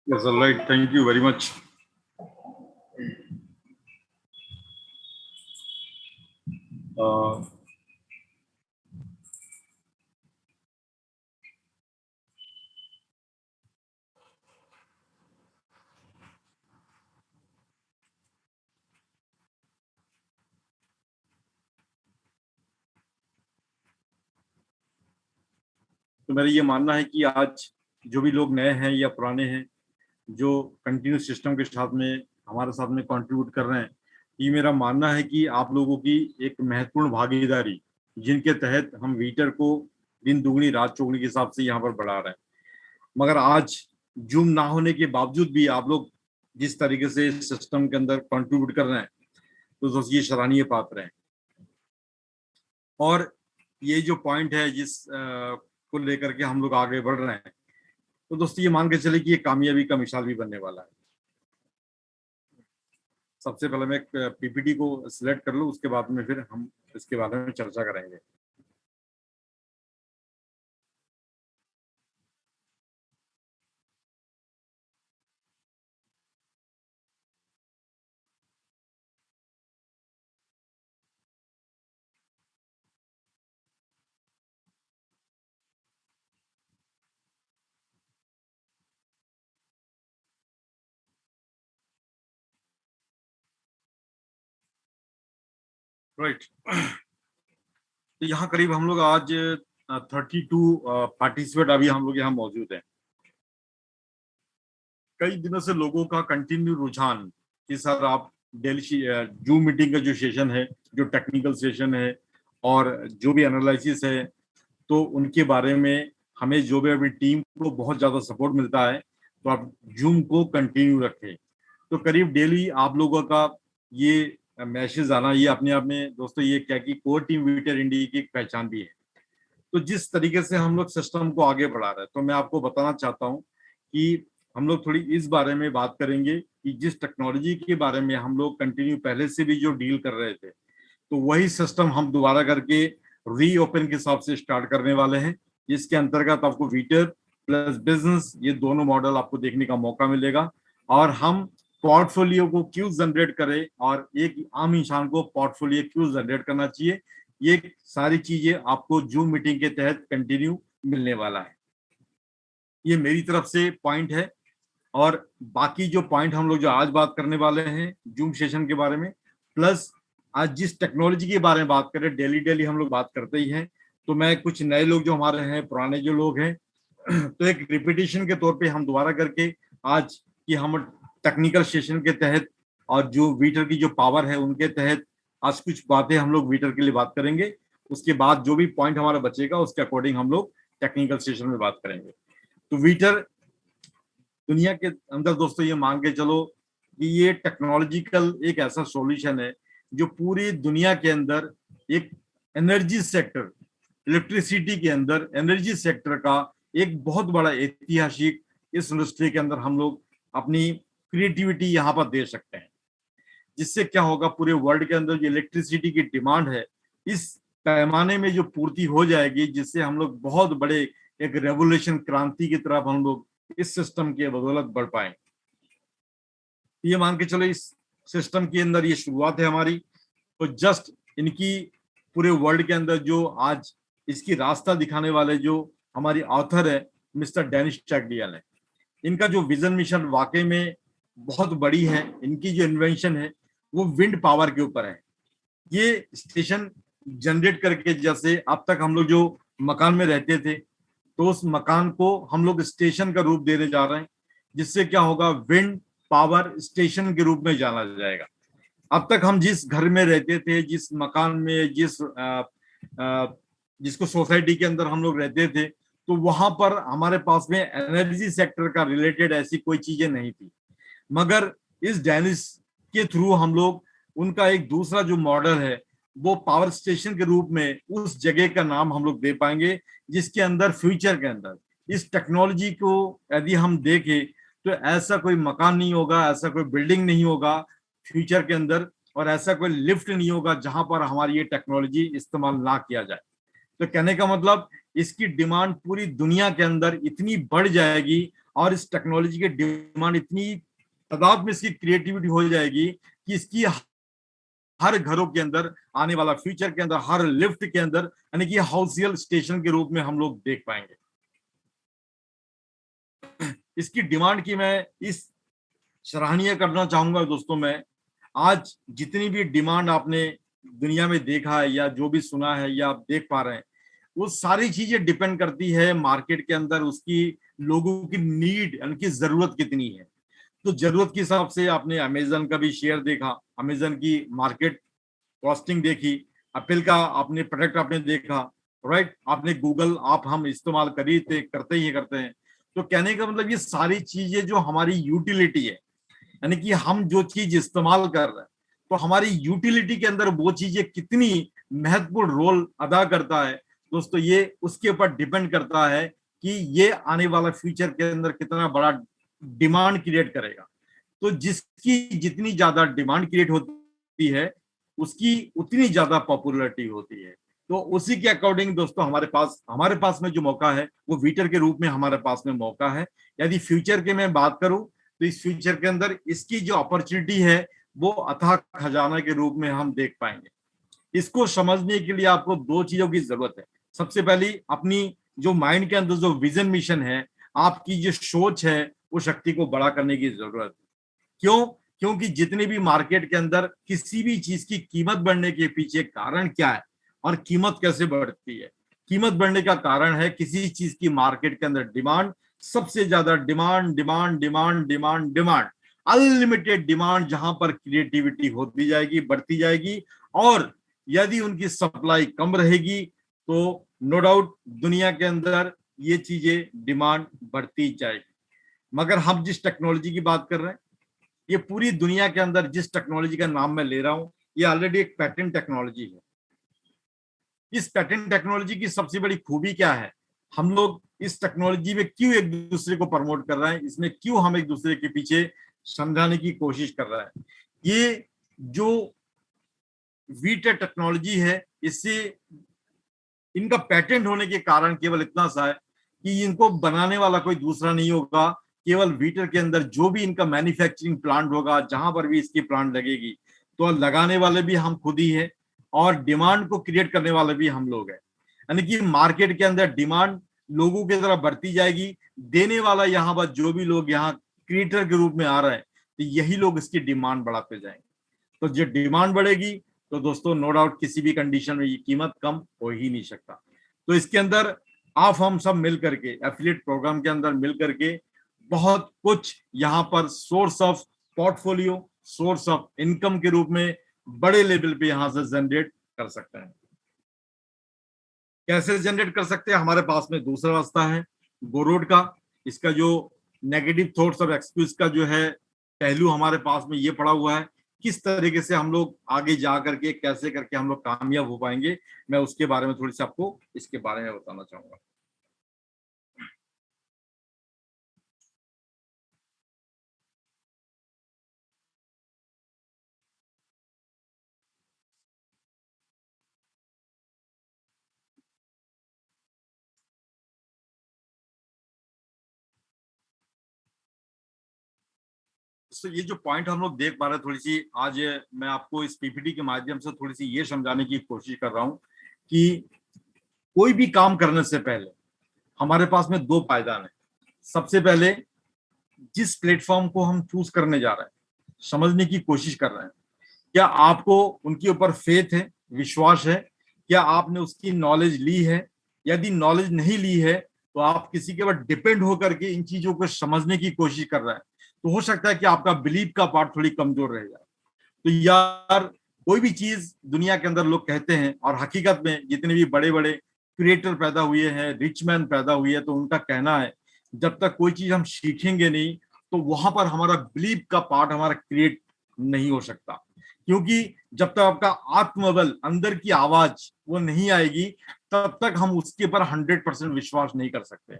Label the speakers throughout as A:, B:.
A: Yes, all right. Thank you very much. तो मेरा ये मानना है कि आज जो भी लोग नए हैं या पुराने हैं, जो कंटिन्यूस सिस्टम के साथ में हमारे साथ में कंट्रीब्यूट कर रहे हैं, ये मेरा मानना है कि आप लोगों की एक महत्वपूर्ण भागीदारी, जिनके तहत हम वीटर को दिन दुगनी रात चौगुनी के हिसाब से यहाँ पर बढ़ा रहे हैं। मगर आज जूम ना होने के बावजूद भी आप लोग जिस तरीके से सिस्टम के अंदर कंट्रीब्यूट कर रहे हैं, तो दोस्तों ये सराहनीय पात्र है। और ये जो पॉइंट है जिस को लेकर के हम लोग आगे बढ़ रहे हैं, तो दोस्तों ये मान के चले कि ये कामयाबी का मिसाल भी बनने वाला है। सबसे पहले मैं पीपीटी को सिलेक्ट कर लूं, उसके बाद में फिर हम इसके बारे में चर्चा करेंगे। राइट। तो यहाँ करीब हम लोग आज 32 पार्टिसिपेट अभी हम लोग यहाँ मौजूद हैं। कई दिनों से लोगों का कंटिन्यू रुझान कि सर आप डेली जूम मीटिंग का जो सेशन है, जो टेक्निकल सेशन है और जो भी एनालिसिस है, तो उनके बारे में हमें जो भी अपनी टीम को बहुत ज्यादा सपोर्ट मिलता है, तो आप जूम को कंटिन्यू रखें। तो करीब डेली आप लोगों का ये मैसेज आना, ये अपने आप में दोस्तों ये क्या कि कोर टीम वीटर इंडिया की एक पहचान भी है। तो जिस तरीके से हम लोग सिस्टम को आगे बढ़ा रहे हैं, तो मैं आपको बताना चाहता हूँ कि हम लोग थोड़ी इस बारे में बात करेंगे कि जिस टेक्नोलॉजी के बारे में हम लोग कंटिन्यू पहले से भी जो डील कर रहे थे, तो वही सिस्टम हम दोबारा करके रीओपन के हिसाब से स्टार्ट करने वाले हैं, जिसके अंतर्गत आपको वीटर प्लस बिजनेस ये दोनों मॉडल आपको देखने का मौका मिलेगा। और हम पोर्टफोलियो को क्यों जनरेट करें और एक आम इंसान को पोर्टफोलियो क्यों जनरेट करना चाहिए, ये सारी चीजें आपको जूम मीटिंग के तहत कंटिन्यू मिलने वाला है। ये मेरी तरफ से पॉइंट है। और बाकी जो पॉइंट हम लोग जो आज बात करने वाले हैं जूम सेशन के बारे में, प्लस आज जिस टेक्नोलॉजी के बारे में बात करें, डेली डेली हम लोग बात करते ही हैं, तो मैं कुछ नए लोग जो हमारे हैं, पुराने जो लोग हैं, तो एक रिपीटिशन के तौर पे हम दोबारा करके आज की हम टेक्निकल सेशन के तहत और जो वीटर की जो पावर है उनके तहत आज कुछ बातें हम लोग वीटर के लिए बात करेंगे। उसके बाद जो भी पॉइंट हमारा बचेगा उसके अकॉर्डिंग हम लोग टेक्निकल सेशन में बात करेंगे। तो वीटर दुनिया के अंदर दोस्तों ये मान के चलो कि ये टेक्नोलॉजिकल एक ऐसा सॉल्यूशन है जो पूरी दुनिया के अंदर एक एनर्जी सेक्टर, इलेक्ट्रिसिटी के अंदर एनर्जी सेक्टर का एक बहुत बड़ा ऐतिहासिक इस इंडस्ट्री के अंदर हम लोग अपनी क्रिएटिविटी यहाँ पर दे सकते हैं। जिससे क्या होगा, पूरे वर्ल्ड के अंदर जो इलेक्ट्रिसिटी की डिमांड है इस पैमाने में जो पूर्ति हो जाएगी, जिससे हम लोग बहुत बड़े एक रेवोल्यूशन क्रांति की तरफ हम लोग इस सिस्टम के बदौलत बढ़ पाए। ये मान के चलो इस सिस्टम के अंदर ये शुरुआत है हमारी। तो जस्ट इनकी पूरे वर्ल्ड के अंदर जो आज इसकी रास्ता दिखाने वाले जो हमारी ऑथर है मिस्टर डेनिस चैगडियल है, इनका जो विजन मिशन वाकई में बहुत बड़ी है। इनकी जो इन्वेंशन है वो विंड पावर के ऊपर है। ये स्टेशन जनरेट करके, जैसे अब तक हम लोग जो मकान में रहते थे, तो उस मकान को हम लोग स्टेशन का रूप देने जा रहे हैं, जिससे क्या होगा, विंड पावर स्टेशन के रूप में जाना जाएगा। अब तक हम जिस घर में रहते थे, जिस मकान में, जिसको सोसाइटी के अंदर हम लोग रहते थे, तो वहां पर हमारे पास में एनर्जी सेक्टर का रिलेटेड ऐसी कोई चीजें नहीं थी। मगर इस डेनिस के थ्रू हम लोग उनका एक दूसरा जो मॉडल है वो पावर स्टेशन के रूप में उस जगह का नाम हम लोग दे पाएंगे, जिसके अंदर फ्यूचर के अंदर इस टेक्नोलॉजी को यदि हम देखें तो ऐसा कोई मकान नहीं होगा, ऐसा कोई बिल्डिंग नहीं होगा फ्यूचर के अंदर, और ऐसा कोई लिफ्ट नहीं होगा जहां पर हमारी ये टेक्नोलॉजी इस्तेमाल ना किया जाए। तो कहने का मतलब इसकी डिमांड पूरी दुनिया के अंदर इतनी बढ़ जाएगी और इस टेक्नोलॉजी की डिमांड इतनी तादाद में इसकी क्रिएटिविटी हो जाएगी कि इसकी हर घरों के अंदर आने वाला फ्यूचर के अंदर हर लिफ्ट के अंदर यानी कि हाउसियल स्टेशन के रूप में हम लोग देख पाएंगे। इसकी डिमांड की मैं इस सराहनीय करना चाहूंगा दोस्तों। मैं आज जितनी भी डिमांड आपने दुनिया में देखा है या जो भी सुना है या आप देख पा रहे हैं, वो सारी चीजें डिपेंड करती है मार्केट के अंदर उसकी लोगों की नीड यानी कि जरूरत कितनी है। तो जरूरत के हिसाब से आपने अमेजन का भी शेयर देखा, अमेजन की मार्केट कॉस्टिंग देखी, एप्पल का आपने प्रोडक्ट आपने देखा, राइट, आपने गूगल आप हम इस्तेमाल करते ही करते हैं। तो कहने का मतलब ये सारी चीजें जो हमारी यूटिलिटी है यानी कि हम जो चीज इस्तेमाल कर रहे हैं तो हमारी यूटिलिटी के अंदर वो चीजें कितनी महत्वपूर्ण रोल अदा करता है दोस्तों, ये उसके ऊपर डिपेंड करता है कि ये आने वाला फ्यूचर के अंदर कितना बड़ा डिमांड क्रिएट करेगा। तो जिसकी जितनी ज्यादा डिमांड क्रिएट होती है उसकी उतनी ज्यादा पॉपुलरिटी होती है। तो उसी के अकॉर्डिंग दोस्तों हमारे पास में जो मौका है वो वीटर के रूप में हमारे पास में मौका है। यदि फ्यूचर के मैं बात करूं तो इस फ्यूचर के अंदर इसकी जो अपॉर्चुनिटी है वो अथाह खजाना के रूप में हम देख पाएंगे। इसको समझने के लिए आपको दो चीजों की जरूरत है। सबसे पहली अपनी जो माइंड के अंदर जो विजन मिशन है, आपकी जो सोच है, वो शक्ति को बड़ा करने की जरूरत है। क्यों? क्योंकि जितने भी मार्केट के अंदर किसी भी चीज की कीमत बढ़ने के पीछे कारण क्या है और कीमत कैसे बढ़ती है। कीमत बढ़ने का कारण है किसी चीज की मार्केट के अंदर डिमांड, सबसे ज्यादा demand demand demand demand demand, unlimited demand, जहां पर क्रिएटिविटी होती जाएगी, बढ़ती जाएगी। और यदि उनकी सप्लाई कम रहेगी तो नो डाउट दुनिया के अंदर ये चीजें डिमांड बढ़ती जाएगी। मगर हम जिस टेक्नोलॉजी की बात कर रहे हैं, ये पूरी दुनिया के अंदर जिस टेक्नोलॉजी का नाम मैं ले रहा हूं, ये ऑलरेडी एक पैटेंट टेक्नोलॉजी है। इस पैटेंट टेक्नोलॉजी की सबसे बड़ी खूबी क्या है, हम लोग इस टेक्नोलॉजी में क्यों एक दूसरे को प्रमोट कर रहे हैं, इसमें क्यों हम एक दूसरे के पीछे समझाने की कोशिश कर रहे हैं। ये जो वीटेक टेक्नोलॉजी है, इससे इनका पैटेंट होने के कारण केवल इतना सा है कि इनको बनाने वाला कोई दूसरा नहीं होगा। केवल वीटर के अंदर जो भी इनका मैन्युफैक्चरिंग प्लांट होगा, जहां पर भी इसकी प्लांट लगेगी, तो लगाने वाले भी हम खुद ही हैं और डिमांड को क्रिएट करने वाले भी हम लोग हैं। यानी कि मार्केट के अंदर डिमांड लोगों की तरफ बढ़ती जाएगी, देने वाला यहाँ पर जो भी लोग यहाँ क्रिएटर के रूप में आ रहे हैं, तो यही लोग इसकी डिमांड बढ़ाते जाएंगे। तो जो डिमांड बढ़ेगी तो दोस्तों नो डाउट किसी भी कंडीशन में ये कीमत कम हो ही नहीं सकता। तो इसके अंदर आप हम सब मिल करके एफिलिएट प्रोग्राम के अंदर मिल करके बहुत कुछ यहाँ पर source of portfolio, source of income के रूप में बड़े लेवल पे यहाँ से जनरेट कर सकते हैं। कैसे जनरेट कर सकते हैं? हमारे पास में दूसरा रास्ता है गोरोड का। इसका जो नेगेटिव थॉट्स और एक्सक्यूज का जो है पहलू हमारे पास में ये पड़ा हुआ है, किस तरीके से हम लोग आगे जा करके कैसे करके हम लोग कामयाब हो पाएंगे, मैं उसके बारे में थोड़ी सी आपको इसके बारे में बताना चाहूंगा। तो ये जो पॉइंट हम लोग देख पा रहे हैं, थोड़ी सी आज मैं आपको इस पीपीटी के माध्यम से थोड़ी सी ये समझाने की कोशिश कर रहा हूं कि कोई भी काम करने से पहले हमारे पास में दो पायदान है। सबसे पहले जिस प्लेटफॉर्म को हम चूज करने जा रहे हैं, समझने की कोशिश कर रहे हैं, क्या आपको उनके ऊपर फेथ है, विश्वास है, क्या आपने उसकी नॉलेज ली है। यदि नॉलेज नहीं ली है तो आप किसी के ऊपर डिपेंड होकर के इन चीजों को समझने की कोशिश कर रहे हैं, तो हो सकता है कि आपका बिलीफ का पार्ट थोड़ी कमजोर रह जाए। तो यार कोई भी चीज दुनिया के अंदर लोग कहते हैं, और हकीकत में जितने भी बड़े बड़े क्रिएटर पैदा हुए हैं, रिच मैन पैदा हुए हैं, तो उनका कहना है जब तक कोई चीज हम सीखेंगे नहीं तो वहां पर हमारा बिलीफ का पार्ट हमारा क्रिएट नहीं हो सकता। क्योंकि जब तक आपका आत्मबल, अंदर की आवाज वो नहीं आएगी, तब तक हम उसके ऊपर 100% विश्वास नहीं कर सकते।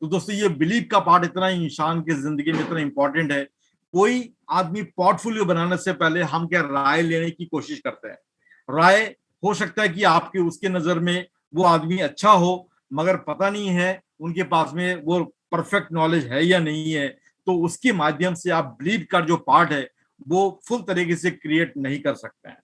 A: तो दोस्तों ये बिलीफ का पार्ट इतना ही इंसान की जिंदगी में इतना इंपॉर्टेंट है। कोई आदमी पोर्टफोलियो बनाने से पहले हम क्या राय लेने की कोशिश करते हैं। राय हो सकता है कि आपके उसके नजर में वो आदमी अच्छा हो, मगर पता नहीं है उनके पास में वो परफेक्ट नॉलेज है या नहीं है, तो उसके माध्यम से आप बिलीव का जो पार्ट है वो फुल तरीके से क्रिएट नहीं कर सकते हैं।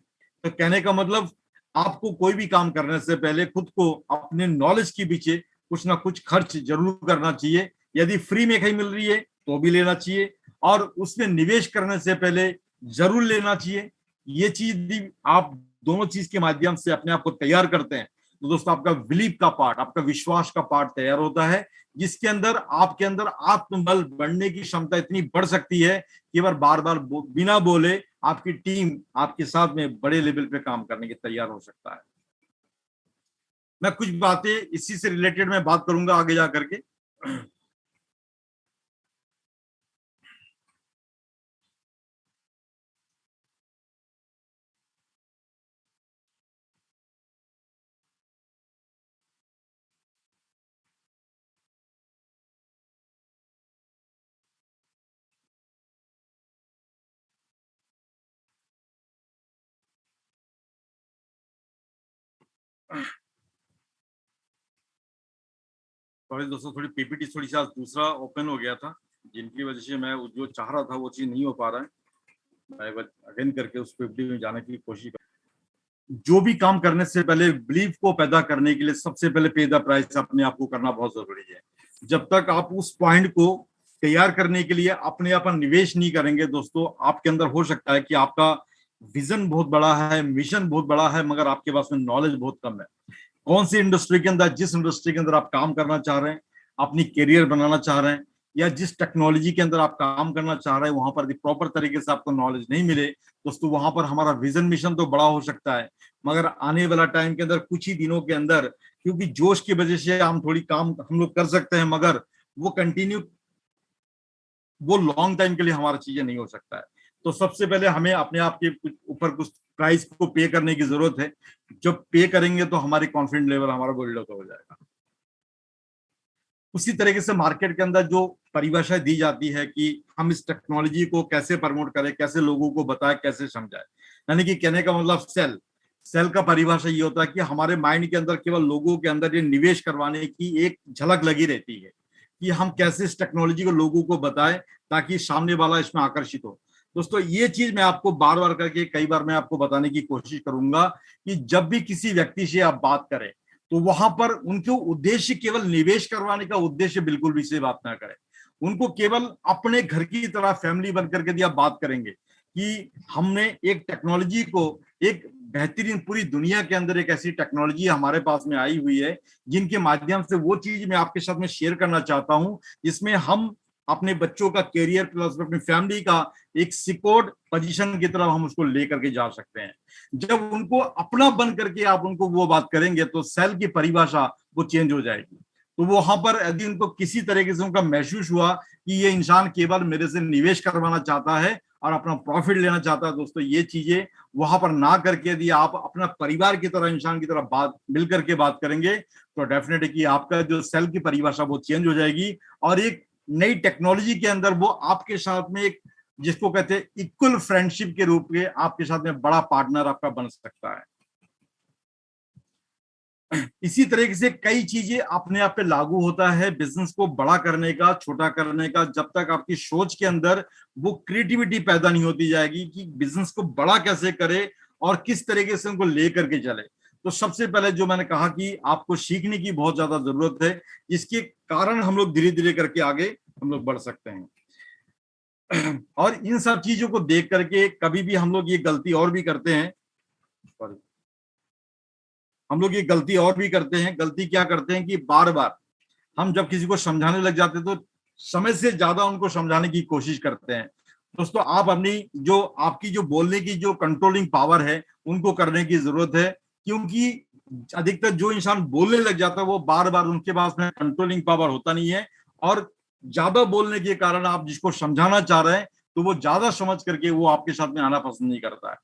A: तो कहने का मतलब, आपको कोई भी काम करने से पहले खुद को अपने नॉलेज के पीछे कुछ ना कुछ खर्च जरूर करना चाहिए। यदि फ्री में कहीं मिल रही है तो भी लेना चाहिए, और उसमें निवेश करने से पहले जरूर लेना चाहिए। ये चीज भी आप दोनों चीज के माध्यम से अपने आप को तैयार करते हैं तो दोस्तों आपका बिलीव का पार्ट, आपका विश्वास का पार्ट तैयार होता है, जिसके अंदर आपके अंदर आत्मबल बढ़ने की क्षमता इतनी बढ़ सकती है कि बार बार बिना बोले आपकी टीम आपके साथ में बड़े लेवल पे काम करने के तैयार हो सकता है। मैं कुछ बातें इसी से रिलेटेड मैं बात करूंगा आगे जा करके। सॉरी दोस्तों, थोड़ी पीपीटी थोड़ी सा दूसरा ओपन हो गया था, जिनकी वजह से मैं जो चाह रहा था वो चीज नहीं हो पा रहा है। मैं अगेन करके उस पीपीटी में जाने की कोशिश कर। जो भी काम करने से पहले बिलीव को पैदा करने के लिए सबसे पहले पे द प्राइस अपने आप को करना बहुत जरूरी है। जब तक आप उस पॉइंट को तैयार करने के लिए अपने आप निवेश नहीं करेंगे दोस्तों, आपके अंदर हो सकता है कि आपका विजन बहुत बड़ा है, मिशन बहुत बड़ा है, मगर आपके पास में नॉलेज बहुत कम है। कौन सी इंडस्ट्री के अंदर, जिस इंडस्ट्री के अंदर आप काम करना चाह रहे हैं, अपनी करियर बनाना चाह रहे हैं, या जिस टेक्नोलॉजी के अंदर आप काम करना चाह रहे हैं, वहां पर प्रॉपर तरीके से आपको नॉलेज नहीं मिले दोस्तों, वहां पर हमारा विजन मिशन तो बड़ा हो सकता है, मगर आने वाला टाइम के अंदर कुछ ही दिनों के अंदर, क्योंकि जोश की वजह से हम थोड़ी काम हम लोग कर सकते हैं, मगर वो कंटिन्यू, वो लॉन्ग टाइम के लिए हमारा चीजें नहीं हो सकता है। तो सबसे पहले हमें अपने आप के ऊपर कुछ प्राइस को पे करने की जरूरत है। जब पे करेंगे तो हमारी कॉन्फिडेंस लेवल हमारा बिल्डअप हो जाएगा। उसी तरीके से मार्केट के अंदर जो परिभाषा दी जाती है कि हम इस टेक्नोलॉजी को कैसे प्रमोट करें, कैसे लोगों को बताएं, कैसे समझाएं, यानी कि कहने का मतलब सेल, सेल का परिभाषा ये होता है कि हमारे माइंड के अंदर केवल लोगों के अंदर ये निवेश करवाने की एक झलक लगी रहती है कि हम कैसे इस टेक्नोलॉजी को लोगों को बताएं ताकि सामने वाला इसमें आकर्षित हो। दोस्तों ये चीज मैं आपको बार बार करके कई बार मैं आपको बताने की कोशिश करूंगा कि जब भी किसी व्यक्ति से आप बात करें तो वहां पर उनके उद्देश्य केवल निवेश करवाने का उद्देश्य बिल्कुल भी से बात ना करें। उनको केवल अपने घर की तरह फैमिली बन करके यदि आप बात करेंगे कि हमने एक टेक्नोलॉजी को, एक बेहतरीन पूरी दुनिया के अंदर एक ऐसी टेक्नोलॉजी हमारे पास में आई हुई है जिनके माध्यम से वो चीज मैं आपके साथ में शेयर करना चाहता हूं, जिसमें हम अपने बच्चों का कैरियर प्लस अपनी फैमिली का एक सिक्योर्ड पोजीशन की तरफ हम उसको लेकर के जा सकते हैं। जब उनको अपना बन करके आप उनको वो बात करेंगे तो सेल की परिभाषा वो चेंज हो जाएगी। तो वो वहां पर यदि उनको किसी तरीके से उनका महसूस हुआ कि ये इंसान केवल मेरे से निवेश करवाना चाहता है और अपना प्रॉफिट लेना चाहता है, दोस्तों ये चीजें वहां पर ना करके यदि आप अपना परिवार की तरह, इंसान की तरह बात मिल करके बात करेंगे तो डेफिनेटली कि आपका जो सेल की परिभाषा वो चेंज हो जाएगी और एक नई टेक्नोलॉजी के अंदर वो आपके साथ में एक, जिसको कहते हैं इक्वल फ्रेंडशिप के रूप में आपके साथ में बड़ा पार्टनर आपका बन सकता है। इसी तरीके से कई चीजें अपने आप पे लागू होता है बिजनेस को बड़ा करने का, छोटा करने का, जब तक आपकी सोच के अंदर वो क्रिएटिविटी पैदा नहीं होती जाएगी कि बिजनेस को बड़ा कैसे करे और किस तरीके से उनको लेकर के चले। तो सबसे पहले जो मैंने कहा कि आपको सीखने की बहुत ज्यादा जरूरत है, जिसके कारण हम लोग धीरे धीरे करके आगे हम लोग बढ़ सकते हैं। और इन सब चीजों को देख करके कभी भी हम लोग ये गलती और भी करते हैं, सॉरी, हम लोग ये गलती और भी करते हैं। गलती क्या करते हैं कि बार बार हम जब किसी को समझाने लग जाते हैं तो समय से ज्यादा उनको समझाने की कोशिश करते हैं। दोस्तों आप अपनी जो आपकी जो बोलने की जो कंट्रोलिंग पावर है उनको करने की जरूरत है, क्योंकि अधिकतर जो इंसान बोलने लग जाता है वो बार बार उनके पास में कंट्रोलिंग पावर होता नहीं है, और ज्यादा बोलने के कारण आप जिसको समझाना चाह रहे हैं तो वो ज्यादा समझ करके वो आपके साथ में आना पसंद नहीं करता है।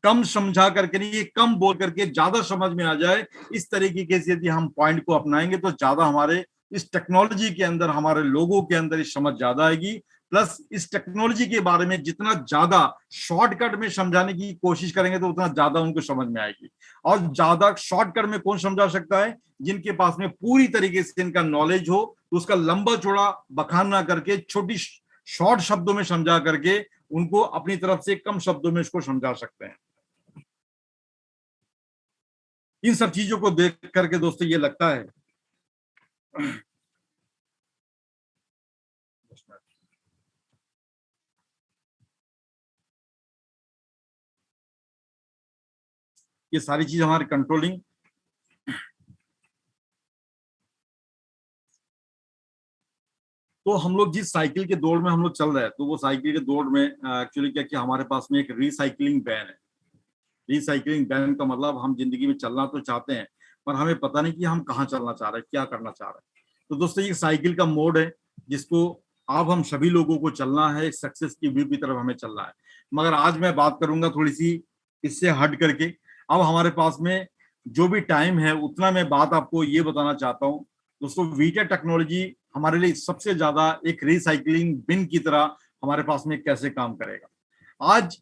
A: कम समझा करके नहीं, कम बोल करके ज्यादा समझ में आ जाए, इस तरीके से यदि हम पॉइंट को अपनाएंगे तो ज्यादा हमारे इस टेक्नोलॉजी के अंदर, हमारे लोगों के अंदर इस समझ ज्यादा आएगी प्लस इस टेक्नोलॉजी के बारे में जितना ज्यादा शॉर्टकट में समझाने की कोशिश करेंगे तो उतना ज्यादा उनको समझ में आएगी। और ज्यादा शॉर्टकट में कौन समझा सकता है? जिनके पास में पूरी तरीके से इनका नॉलेज हो, तो उसका लंबा चौड़ा बखान ना करके छोटी शॉर्ट शब्दों में समझा करके उनको अपनी तरफ से कम शब्दों में इसको समझा सकते हैं। इन सब चीजों को देख करके दोस्तों ये लगता है ये सारी चीज हमारी कंट्रोलिंग। तो हम लोग जिस साइकिल के दौड़ में हम लोग चल रहे हैं, तो वो साइकिल के दौड़ में एक्चुअली क्या किया, हमारे पास में एक रिसाइकलिंग बैन है। रिसाइकलिंग बैन का मतलब हम जिंदगी में चलना तो चाहते हैं, पर हमें पता नहीं कि हम कहाँ चलना चाह रहे हैं, क्या करना चाह रहे हैं। तो दोस्तों ये साइकिल का मोड है जिसको अब हम सभी लोगों को चलना है, सक्सेस की व्यू की तरफ हमें चलना है। मगर आज मैं बात करूंगा थोड़ी सी इससे हट करके। अब हमारे पास में जो भी टाइम है उतना मैं बात आपको ये बताना चाहता हूँ दोस्तों, वीटा टेक्नोलॉजी हमारे लिए सबसे ज्यादा एक रिसाइकलिंग बिन की तरह हमारे पास में कैसे काम करेगा। आज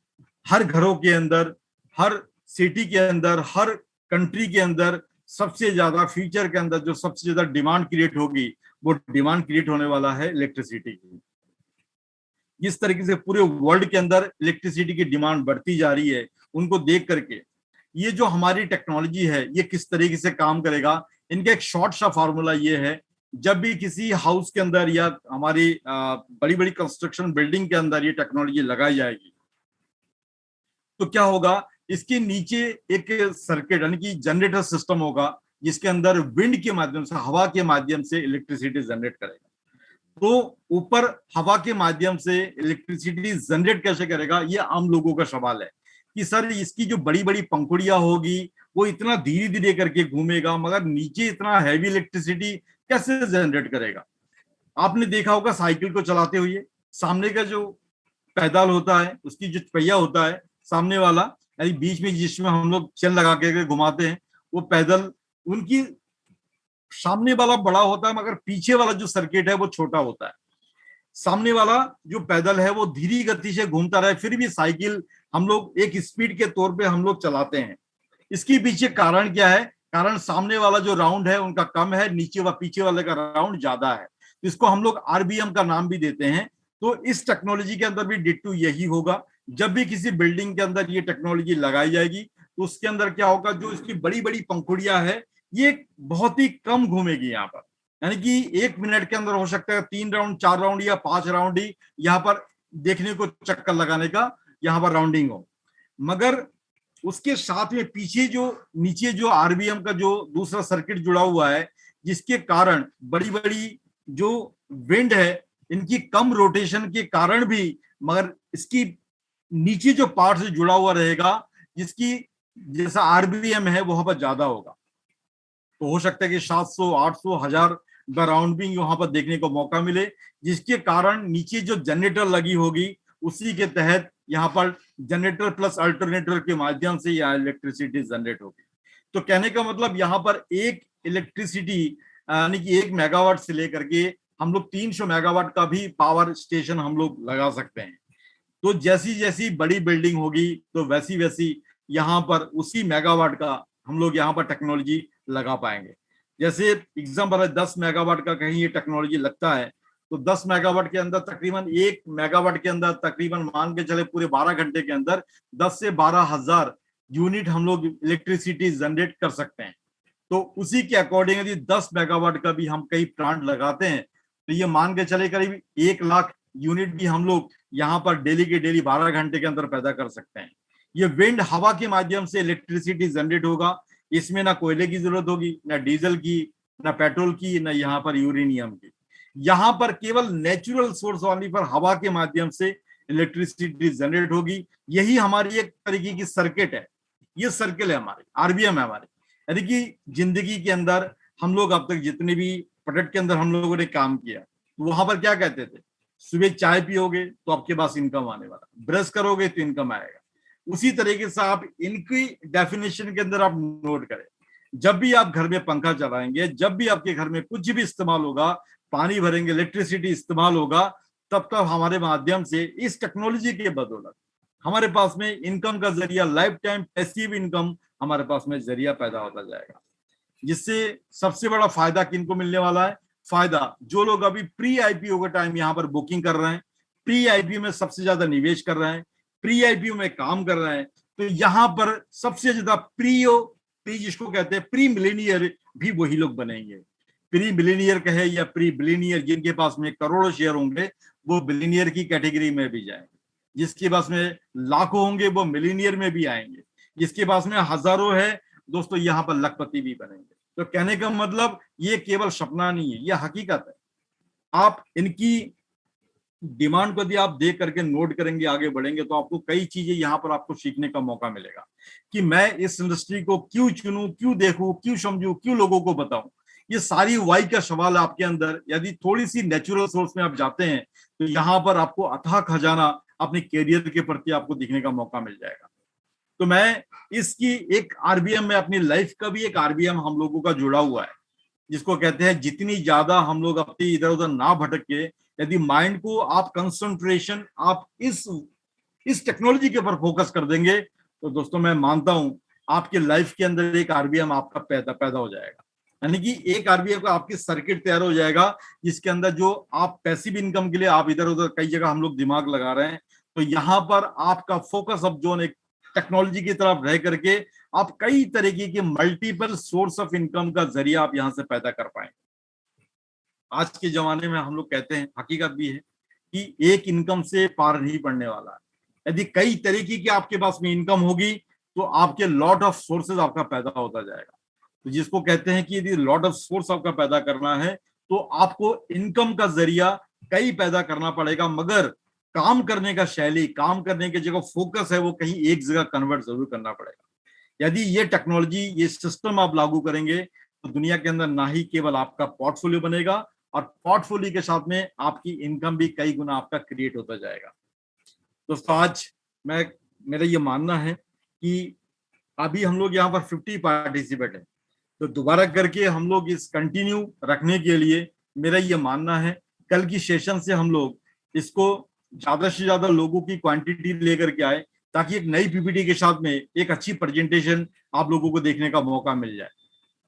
A: हर घरों के अंदर, हर सिटी के अंदर, हर कंट्री के अंदर सबसे ज्यादा फ्यूचर के अंदर जो सबसे ज्यादा डिमांड क्रिएट होगी, वो डिमांड क्रिएट होने वाला है इलेक्ट्रिसिटी की। जिस तरीके से पूरे वर्ल्ड के अंदर इलेक्ट्रिसिटी की डिमांड बढ़ती जा रही है, उनको देख करके ये जो हमारी टेक्नोलॉजी है ये किस तरीके से काम करेगा, इनका एक शॉर्ट सा फॉर्मूला ये है। जब भी किसी हाउस के अंदर या हमारी बड़ी बड़ी कंस्ट्रक्शन बिल्डिंग के अंदर ये टेक्नोलॉजी लगाई जाएगी, तो क्या होगा, इसके नीचे एक सर्किट यानी कि जनरेटर सिस्टम होगा, जिसके अंदर विंड के माध्यम से, हवा के माध्यम से इलेक्ट्रिसिटी जनरेट करेगा। तो ऊपर हवा के माध्यम से इलेक्ट्रिसिटी जनरेट कैसे करेगा, ये आम लोगों का सवाल है कि सर इसकी जो बड़ी बड़ी पंखुड़ियां होगी वो इतना धीरे धीरे करके घूमेगा, मगर नीचे इतना हैवी इलेक्ट्रिसिटी कैसे जनरेट करेगा। आपने देखा होगा साइकिल को चलाते हुए, सामने का जो पैदल होता है, उसकी जो पहिया होता है सामने वाला, यानी बीच में जिसमें हम लोग चेन लगा के घुमाते हैं, वो पैदल, उनकी सामने वाला बड़ा होता है मगर पीछे वाला जो सर्किट है वो छोटा होता है। सामने वाला जो पैदल है वो धीरे गति से घूमता रहे, फिर भी साइकिल हम लोग एक स्पीड के तौर पे हम लोग चलाते हैं। इसके पीछे कारण क्या है? कारण सामने वाला जो राउंड है उनका कम है, नीचे व पीछे वाले का राउंड ज्यादा है। तो इसको हम लोग आरबीएम का नाम भी देते हैं। तो इस टेक्नोलॉजी के अंदर भी डिट्टू यही होगा। जब भी किसी बिल्डिंग के अंदर ये टेक्नोलॉजी लगाई जाएगी तो उसके अंदर क्या होगा, जो इसकी बड़ी बड़ी पंखुड़ियां है ये बहुत ही कम घूमेगी यहाँ पर, यानी कि 1 मिनट के अंदर हो सकता है 3 राउंड, 4 राउंड या 5 राउंड ही यहाँ पर देखने को, चक्कर लगाने का यहाँ पर राउंडिंग हो। मगर उसके साथ में पीछे जो नीचे जो आरबीएम का जो दूसरा सर्किट जुड़ा हुआ है, जिसके कारण बड़ी बड़ी जो विंड है इनकी कम रोटेशन के कारण भी, मगर इसकी नीचे जो पार्ट से जुड़ा हुआ रहेगा, जिसकी जैसा आरबीएम है वहां पर ज्यादा होगा। तो हो सकता है कि 700, 800, 1000 राउंडिंग वहां पर देखने को मौका मिले, जिसके कारण नीचे जो जनरेटर लगी होगी उसी के तहत यहाँ पर जनरेटर प्लस अल्टरनेटर के माध्यम से यह इलेक्ट्रिसिटी जनरेट होगी। तो कहने का मतलब यहाँ पर एक इलेक्ट्रिसिटी यानी कि 1 मेगावाट से लेकर के हम लोग 300 मेगावाट का भी पावर स्टेशन हम लोग लगा सकते हैं। तो जैसी जैसी बड़ी बिल्डिंग होगी तो वैसी वैसी यहाँ पर उसी मेगावाट का हम लोग यहाँ पर टेक्नोलॉजी लगा पाएंगे। जैसे एग्जाम्पल है, 10 मेगावाट का कहीं ये टेक्नोलॉजी लगता है तो 10 मेगावाट के अंदर तकरीबन 1 मेगावाट के अंदर तकरीबन मान के चले पूरे 12 घंटे के अंदर 10 से 12,000 यूनिट हम लोग इलेक्ट्रिसिटी जनरेट कर सकते हैं। तो उसी के अकॉर्डिंग यदि 10 मेगावाट का भी हम कई प्लांट लगाते हैं तो ये मान के चले करीब 1 लाख यूनिट भी हम लोग यहाँ पर डेली के डेली 12 घंटे के अंदर पैदा कर सकते हैं। ये विंड हवा के माध्यम से इलेक्ट्रिसिटी जनरेट होगा। इसमें ना कोयले की जरूरत होगी, ना डीजल की, ना पेट्रोल की, ना यहाँ पर यूरेनियम की। यहाँ पर केवल नेचुरल सोर्स वाली पर हवा के माध्यम से इलेक्ट्रिसिटी जनरेट होगी। यही हमारी एक तरीके की सर्किट है, ये सर्किल है हमारी, आरबीएम है हमारी। यानी कि जिंदगी के अंदर हम लोग अब तक जितने भी प्रोडक्ट के अंदर हम लोगों ने काम किया, तो वहां पर क्या कहते थे, सुबह चाय पियोगे तो आपके पास इनकम आने वाला, ब्रश करोगे तो इनकम आएगा। उसी तरीके से आप इनकी डेफिनेशन के अंदर आप नोट करें, जब भी आप घर में पंखा चलाएंगे, जब भी आपके घर में कुछ भी इस्तेमाल होगा, पानी भरेंगे, इलेक्ट्रिसिटी इस्तेमाल होगा, तब तक हमारे माध्यम से इस टेक्नोलॉजी के बदौलत हमारे पास में इनकम का जरिया, लाइफ टाइम पैसिव इनकम हमारे पास में जरिया पैदा होता जाएगा। जिससे सबसे बड़ा फायदा किनको मिलने वाला है? फायदा जो लोग अभी प्री आईपीओ का टाइम यहाँ पर बुकिंग कर रहे हैं, प्री आईपीओ में सबसे ज्यादा निवेश कर रहे हैं, प्री आईपीओ में काम कर रहे हैं, तो यहाँ पर सबसे ज्यादा प्री जिसको कहते हैं प्री मिलेनियर भी वही लोग बनेंगे। प्री मिलेनियर कहे या प्री बिलियनियर, जिनके पास में करोड़ों शेयर होंगे वो बिलियनियर की कैटेगरी में भी जाएंगे। जिसके पास में लाखों होंगे वो मिलीनियर में भी आएंगे। जिसके पास में हजारों है दोस्तों यहाँ पर लखपति भी बनेंगे। तो कहने का मतलब ये केवल सपना नहीं है, ये हकीकत है। आप इनकी डिमांड को यदि आप देख करके नोट करेंगे, आगे बढ़ेंगे, तो आपको कई चीजें यहाँ पर आपको सीखने का मौका मिलेगा कि मैं इस इंडस्ट्री को क्यों चुनूं, क्यों देखूं, क्यों समझूं, क्यों लोगों को बताऊं। ये सारी वाई का सवाल आपके अंदर यदि थोड़ी सी नेचुरल सोर्स में आप जाते हैं तो यहाँ पर आपको अथाह खजाना अपने कैरियर के प्रति आपको दिखने का मौका मिल जाएगा। तो मैं इसकी एक आरबीएम में अपनी लाइफ का भी एक आरबीएम हम लोगों का जुड़ा हुआ है, जिसको कहते हैं जितनी ज्यादा हम लोग अपनी इधर उधर ना भटक के यदि माइंड को आप कंसंट्रेशन आप इस टेक्नोलॉजी के ऊपर फोकस कर देंगे तो दोस्तों मैं मानता हूं आपके लाइफ के अंदर एक आरबीएम आपका पैदा हो जाएगा। यानी कि एक आरबीएम का आपकी सर्किट तैयार हो जाएगा जिसके अंदर जो आप पैसिव इनकम के लिए आप इधर उधर कई जगह हम लोग दिमाग लगा रहे हैं, तो यहाँ पर आपका फोकस अब जोन एक टेक्नोलॉजी की तरफ रह करके आप कई तरीके के मल्टीपल सोर्स ऑफ इनकम का जरिया आप यहां से पैदा कर पाएंगे। आज के जमाने में हम लोग कहते हैं, हकीकत भी है कि एक इनकम से पार नहीं पड़ने वाला है। यदि कई तरीके की आपके पास में इनकम होगी तो आपके लॉट ऑफ सोर्सेज आपका पैदा होता जाएगा। तो जिसको कहते हैं कि यदि लॉट ऑफ सोर्स आपका पैदा करना है तो आपको इनकम का जरिया कई पैदा करना पड़ेगा, मगर काम करने का शैली, काम करने की जगह फोकस है वो कहीं एक जगह कन्वर्ट जरूर करना पड़ेगा। यदि ये टेक्नोलॉजी, ये सिस्टम आप लागू करेंगे तो दुनिया के अंदर ना ही केवल आपका पोर्टफोलियो बनेगा और पोर्टफोलियो के साथ में आपकी इनकम भी कई गुना आपका क्रिएट होता जाएगा। दोस्तों आज मेरा ये मानना है कि अभी हम लोग यहाँ पर 50 पार्टिसिपेट है, तो दोबारा करके हम लोग इस कंटिन्यू रखने के लिए मेरा ये मानना है कल की सेशन से हम लोग इसको ज्यादा से ज्यादा लोगों की क्वांटिटी लेकर के आए ताकि एक नई पीपीटी के साथ में एक अच्छी प्रेजेंटेशन आप लोगों को देखने का मौका मिल जाए।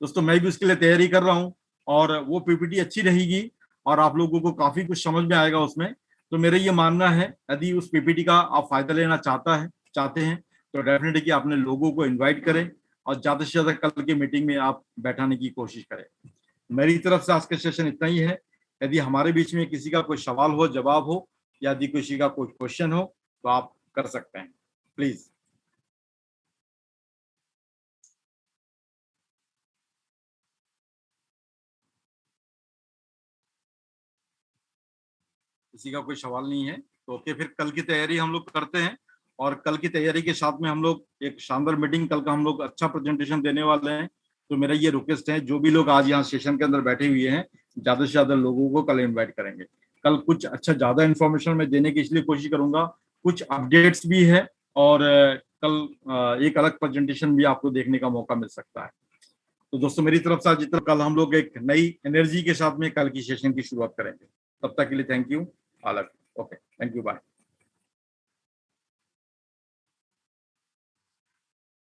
A: दोस्तों मैं भी उसके लिए तैयारी कर रहा हूँ और वो पीपीटी अच्छी रहेगी और आप लोगों को काफी कुछ समझ में आएगा उसमें। तो मेरा ये मानना है यदि उस पीपीटी का आप फायदा लेना चाहते हैं तो डेफिनेटली कि आपने लोगों को इन्वाइट करें और ज्यादा से ज्यादा कल की मीटिंग में आप बैठाने की कोशिश करें। मेरी तरफ से आज का सेशन इतना ही है। यदि हमारे बीच में किसी का कोई सवाल हो, जवाब हो, या यदि किसी का कोई क्वेश्चन हो तो आप कर सकते हैं प्लीज। किसी का कोई सवाल नहीं है तो ओके, फिर कल की तैयारी हम लोग करते हैं और कल की तैयारी के साथ में हम लोग एक शानदार मीटिंग, कल का हम लोग अच्छा प्रेजेंटेशन देने वाले हैं। तो मेरा ये रिक्वेस्ट है जो भी लोग आज यहाँ सेशन के अंदर बैठे हुए हैं ज्यादा से ज्यादा लोगों को कल इन्वाइट करेंगे। कल कुछ अच्छा ज्यादा इन्फॉर्मेशन मैं देने की इसलिए कोशिश करूंगा, कुछ अपडेट्स भी है और कल एक अलग प्रेजेंटेशन भी आपको देखने का मौका मिल सकता है। तो दोस्तों मेरी तरफ से आज इतना, कल हम लोग एक नई एनर्जी के साथ में कल की सेशन की शुरुआत करेंगे। तब तक के लिए thank you all. Okay, thank you, bye.